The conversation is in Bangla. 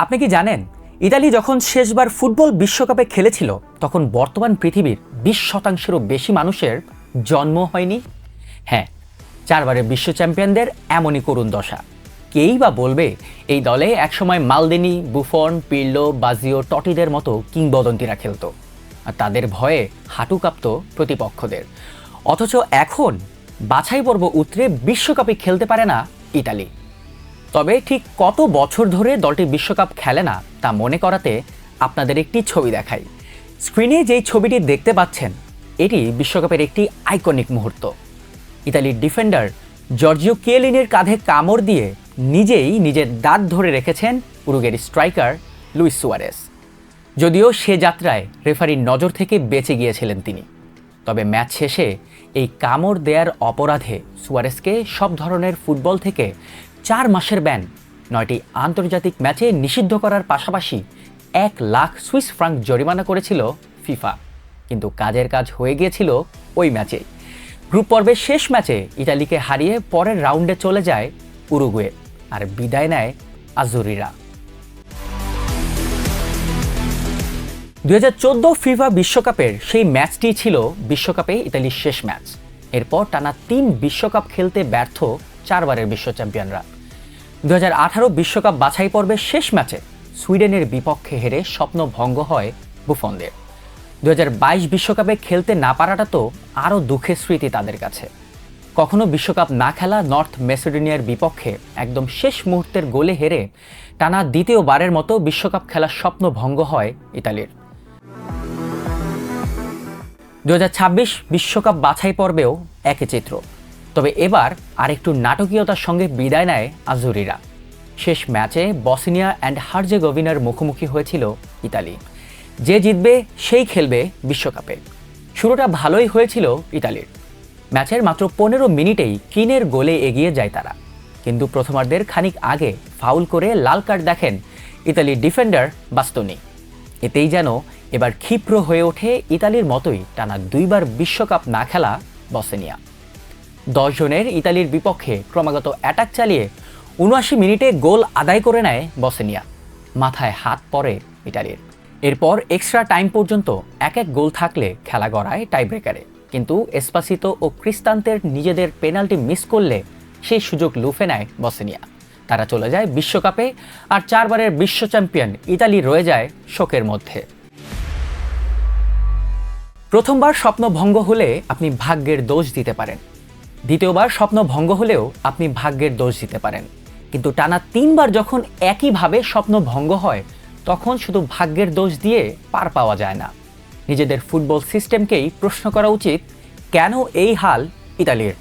আপনি কি জানেন ইতালি যখন শেষবার ফুটবল বিশ্বকাপে খেলেছিল তখন বর্তমান পৃথিবীর 20%-এরও বেশি মানুষের জন্ম হয়নি? হ্যাঁ, 4 বারের বিশ্ব চ্যাম্পিয়নদের এমনই করুণ দশা। কেই বা বলবে এই দলে একসময় মালদিনি, বুফন, পির্লো, বাজিও, টটিদের মতো কিংবদন্তিরা খেলতো, আর তাদের ভয়ে হাঁটু কাঁপত প্রতিপক্ষদের। অথচ এখন বাছাই পর্ব উতরে বিশ্বকাপে খেলতে পারে না ইতালি। তবে ঠিক কত বছর ধরে দলটি বিশ্বকাপ খেলে না তা মনে করাতে আপনাদের একটি ছবি দেখাই। স্ক্রিনে যেই ছবিটি দেখতে পাচ্ছেন এটি বিশ্বকাপের একটি আইকনিক মুহূর্ত। ইতালির ডিফেন্ডার জর্জিও কিয়েলিনির কাঁধে কামড় দিয়ে নিজেই নিজের দাঁত ধরে রেখেছেন উরুগুয়ের স্ট্রাইকার লুইস সুয়ারেস। যদিও সে যাত্রায় রেফারির নজর থেকে বেঁচে গিয়েছিলেন তিনি, তবে ম্যাচ শেষে এই কামড় দেওয়ার অপরাধে সুয়ারেসকে সব ধরনের ফুটবল থেকে 4 মাসের ব্যান, 9টি আন্তর্জাতিক ম্যাচে নিষিদ্ধ করার পাশাপাশি 1 লাখ সুইস ফ্রাঙ্ক জরিমানা করেছিল ফিফা। কিন্তু কাজের কাজ হয়ে গিয়েছিল ওই ম্যাচে। গ্রুপ পর্বের শেষ ম্যাচে ইতালিকে হারিয়ে পরের রাউন্ডে চলে যায় উরুগুয়ে, আর বিদায় নেয় আজুরিরা। 2014 ফিফা বিশ্বকাপের সেই ম্যাচটি ছিল বিশ্বকাপে ইতালির শেষ ম্যাচ। এরপর টানা 3 বিশ্বকাপ খেলতে ব্যর্থ 4 বারের বিশ্ব চ্যাম্পিয়নরা 2018 বিশ্বকাপ বাছাই পর্বের শেষ ম্যাচে সুইডেনের বিপক্ষে হেরে স্বপ্ন ভঙ্গ হয় বুফনদের। 2022 বিশ্বকাপে খেলতে না পারাটা তো আরও দুঃখের স্মৃতি তাদের কাছে। কখনো বিশ্বকাপ না খেলা নর্থ মেসিডোনিয়ার বিপক্ষে একদম শেষ মুহূর্তের গোলে হেরে টানা দ্বিতীয়বারের মতো বিশ্বকাপ খেলার স্বপ্ন ভঙ্গ হয় ইতালির। 2026 বিশ্বকাপ বাছাই পর্বেও একই চিত্র, তবে এবার আরেকটু নাটকীয়তার সঙ্গে বিদায় নেয় আজুরিরা। শেষ ম্যাচে বসনিয়া অ্যান্ড হার্জেগোভিনার মুখোমুখি হয়েছিল ইতালি। যে জিতবে সেই খেলবে বিশ্বকাপে। শুরুটা ভালোই হয়েছিল ইতালির। ম্যাচের মাত্র 15 মিনিটেই কিনের গোলে এগিয়ে যায় তারা, কিন্তু প্রথমার্ধের খানিক আগে ফাউল করে লাল কার্ড দেখেন ইতালির ডিফেন্ডার বাস্তোনি। এতেই যেন এবার ক্ষিপ্র হয়ে ওঠে ইতালির মতোই টানা 2 বার বিশ্বকাপ না খেলা বসনিয়া। 10 জনের ইতালির বিপক্ষে ক্রমাগত অ্যাটাক চালিয়ে 79 মিনিটে গোল আদায় করে নেয় বসনিয়া। মাথায় হাত পড়ে ইতালির। এরপর এক্সট্রা টাইম পর্যন্ত 1-1 গোল থাকলে খেলা গড়ায় টাইব্রেকারে, কিন্তু এসপাসিতো ও ক্রিস্তান্তের নিজেদের পেনাল্টি মিস করলে সেই সুযোগ লুফে নেয় বসনিয়া। তারা চলে যায় বিশ্বকাপে, আর 4 বারের বিশ্ব চ্যাম্পিয়ন ইতালি রয়ে যায় শোকের মধ্যে। প্রথমবার স্বপ্ন ভঙ্গ হলে আপনি ভাগ্যের দোষ দিতে পারেন, দ্বিতীয়বার স্বপ্ন ভঙ্গ হলেও আপনি ভাগ্যের দোষ দিতে পারেন, কিন্তু টানা 3 বার যখন একইভাবে স্বপ্ন ভঙ্গ হয় তখন শুধু ভাগ্যের দোষ দিয়ে পার পাওয়া যায় না। নিজেদের ফুটবল সিস্টেমকেই প্রশ্ন করা উচিত, কেন এই হাল ইতালির।